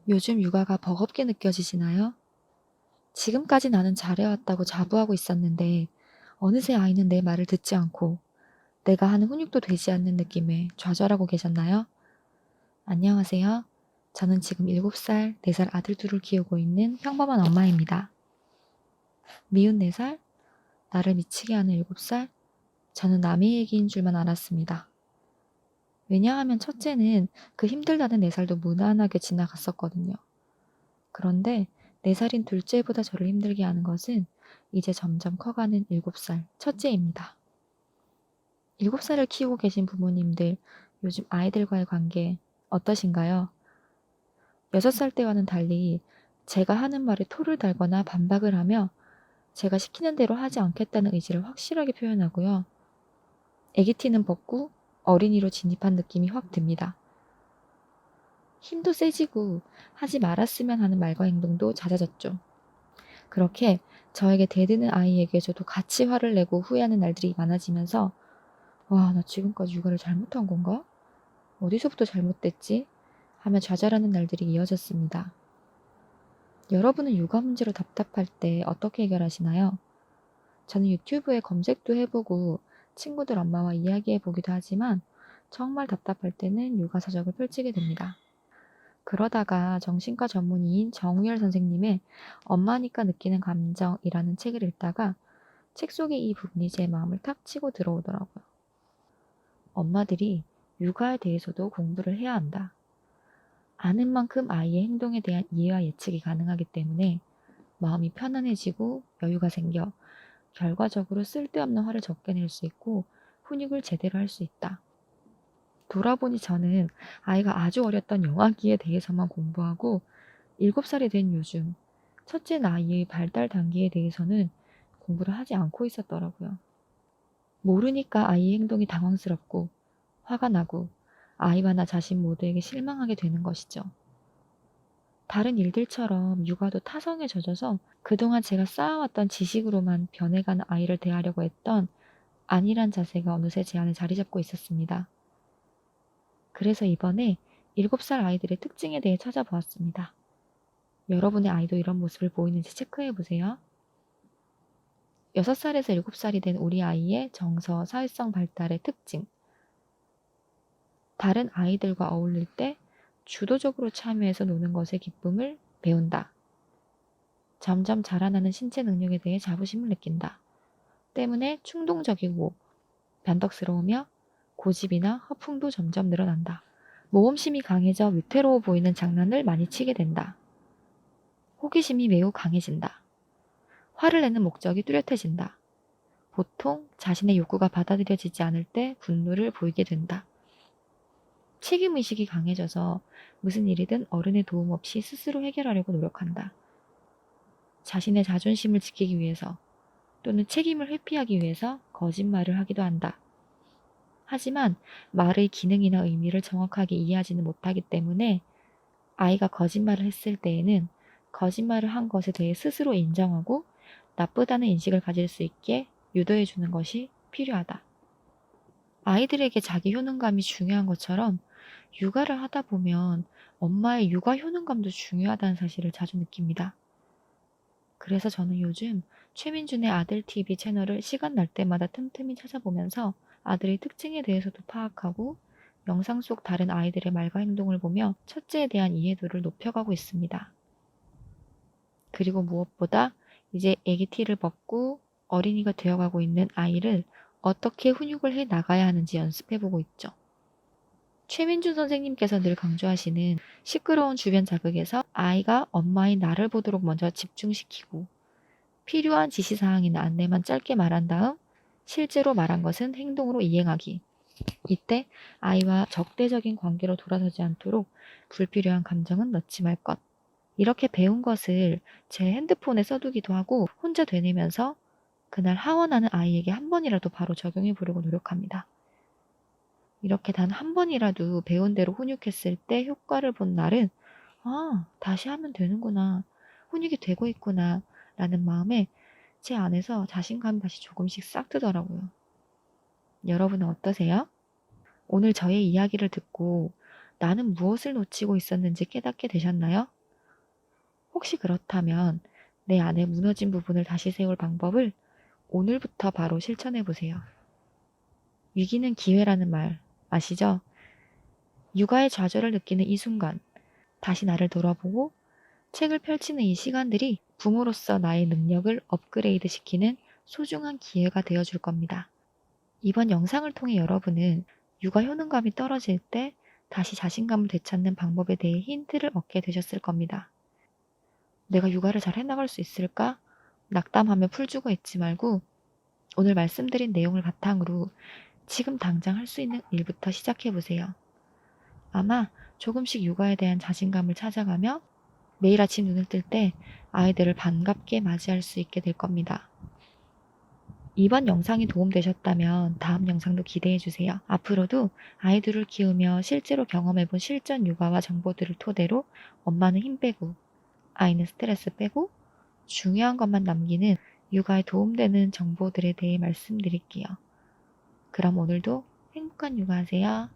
요즘 육아가 버겁게 느껴지시나요? 지금까지 나는 잘해왔다고 자부하고 있었는데 어느새 아이는 내 말을 듣지 않고 내가 하는 훈육도 되지 않는 느낌에 좌절하고 계셨나요? 안녕하세요. 저는 지금 7살, 4살 아들 둘을 키우고 있는 평범한 엄마입니다. 미운 4살, 나를 미치게 하는 7살, 저는 남의 얘기인 줄만 알았습니다. 왜냐하면 첫째는 그 힘들다는 4살도 무난하게 지나갔었거든요. 그런데 4살인 둘째보다 저를 힘들게 하는 것은 이제 점점 커가는 7살 첫째입니다. 7살을 키우고 계신 부모님들, 요즘 아이들과의 관계 어떠신가요? 6살 때와는 달리 제가 하는 말에 토를 달거나 반박을 하며 제가 시키는 대로 하지 않겠다는 의지를 확실하게 표현하고요. 애기 티는 벗고 어린이로 진입한 느낌이 확 듭니다. 힘도 세지고 하지 말았으면 하는 말과 행동도 잦아졌죠. 그렇게 저에게 대드는 아이에게 저도 같이 화를 내고 후회하는 날들이 많아지면서 와, 나 지금까지 육아를 잘못한 건가? 어디서부터 잘못됐지? 하며 좌절하는 날들이 이어졌습니다. 여러분은 육아 문제로 답답할 때 어떻게 해결하시나요? 저는 유튜브에 검색도 해보고 친구들 엄마와 이야기해보기도 하지만 정말 답답할 때는 육아 서적을 펼치게 됩니다. 그러다가 정신과 전문의인 정우열 선생님의 엄마니까 느끼는 감정이라는 책을 읽다가 책 속의 이 부분이 제 마음을 탁 치고 들어오더라고요. 엄마들이 육아에 대해서도 공부를 해야 한다. 아는 만큼 아이의 행동에 대한 이해와 예측이 가능하기 때문에 마음이 편안해지고 여유가 생겨 결과적으로 쓸데없는 화를 적게 낼 수 있고 훈육을 제대로 할 수 있다. 돌아보니 저는 아이가 아주 어렸던 영아기에 대해서만 공부하고 7살이 된 요즘 첫째 아이의 발달 단계에 대해서는 공부를 하지 않고 있었더라고요. 모르니까 아이의 행동이 당황스럽고 화가 나고 아이와 나 자신 모두에게 실망하게 되는 것이죠. 다른 일들처럼 육아도 타성에 젖어서 그동안 제가 쌓아왔던 지식으로만 변해가는 아이를 대하려고 했던 안일한 자세가 어느새 제 안에 자리 잡고 있었습니다. 그래서 이번에 7살 아이들의 특징에 대해 찾아보았습니다. 여러분의 아이도 이런 모습을 보이는지 체크해보세요. 6살에서 7살이 된 우리 아이의 정서, 사회성 발달의 특징. 다른 아이들과 어울릴 때 주도적으로 참여해서 노는 것의 기쁨을 배운다. 점점 자라나는 신체 능력에 대해 자부심을 느낀다. 때문에 충동적이고 변덕스러우며 고집이나 허풍도 점점 늘어난다. 모험심이 강해져 위태로워 보이는 장난을 많이 치게 된다. 호기심이 매우 강해진다. 화를 내는 목적이 뚜렷해진다. 보통 자신의 욕구가 받아들여지지 않을 때 분노를 보이게 된다. 책임의식이 강해져서 무슨 일이든 어른의 도움 없이 스스로 해결하려고 노력한다. 자신의 자존심을 지키기 위해서 또는 책임을 회피하기 위해서 거짓말을 하기도 한다. 하지만 말의 기능이나 의미를 정확하게 이해하지는 못하기 때문에 아이가 거짓말을 했을 때에는 거짓말을 한 것에 대해 스스로 인정하고 나쁘다는 인식을 가질 수 있게 유도해 주는 것이 필요하다. 아이들에게 자기 효능감이 중요한 것처럼 육아를 하다 보면 엄마의 육아 효능감도 중요하다는 사실을 자주 느낍니다. 그래서 저는 요즘 최민준의 아들 TV 채널을 시간 날 때마다 틈틈이 찾아보면서 아들의 특징에 대해서도 파악하고 영상 속 다른 아이들의 말과 행동을 보며 첫째에 대한 이해도를 높여가고 있습니다. 그리고 무엇보다 이제 애기 티를 벗고 어린이가 되어가고 있는 아이를 어떻게 훈육을 해 나가야 하는지 연습해보고 있죠. 최민준 선생님께서 늘 강조하시는 시끄러운 주변 자극에서 아이가 엄마인 나를 보도록 먼저 집중시키고 필요한 지시사항이나 안내만 짧게 말한 다음 실제로 말한 것은 행동으로 이행하기. 이때 아이와 적대적인 관계로 돌아서지 않도록 불필요한 감정은 넣지 말 것. 이렇게 배운 것을 제 핸드폰에 써두기도 하고 혼자 되뇌면서 그날 하원하는 아이에게 한 번이라도 바로 적용해 보려고 노력합니다. 이렇게 단 한 번이라도 배운 대로 훈육했을 때 효과를 본 날은 아, 다시 하면 되는구나. 훈육이 되고 있구나. 라는 마음에 제 안에서 자신감이 다시 조금씩 싹 트더라고요. 여러분은 어떠세요? 오늘 저의 이야기를 듣고 나는 무엇을 놓치고 있었는지 깨닫게 되셨나요? 혹시 그렇다면 내 안에 무너진 부분을 다시 세울 방법을 오늘부터 바로 실천해 보세요. 위기는 기회라는 말 아시죠? 육아의 좌절을 느끼는 이 순간, 다시 나를 돌아보고 책을 펼치는 이 시간들이 부모로서 나의 능력을 업그레이드 시키는 소중한 기회가 되어줄 겁니다. 이번 영상을 통해 여러분은 육아 효능감이 떨어질 때 다시 자신감을 되찾는 방법에 대해 힌트를 얻게 되셨을 겁니다. 내가 육아를 잘 해나갈 수 있을까? 낙담하며 풀죽어 있지 말고 오늘 말씀드린 내용을 바탕으로 지금 당장 할 수 있는 일부터 시작해 보세요. 아마 조금씩 육아에 대한 자신감을 찾아가며 매일 아침 눈을 뜰 때 아이들을 반갑게 맞이할 수 있게 될 겁니다. 이번 영상이 도움되셨다면 다음 영상도 기대해 주세요. 앞으로도 아이들을 키우며 실제로 경험해본 실전 육아와 정보들을 토대로 엄마는 힘 빼고 아이는 스트레스 빼고 중요한 것만 남기는 육아에 도움되는 정보들에 대해 말씀드릴게요. 그럼 오늘도 행복한 육아하세요.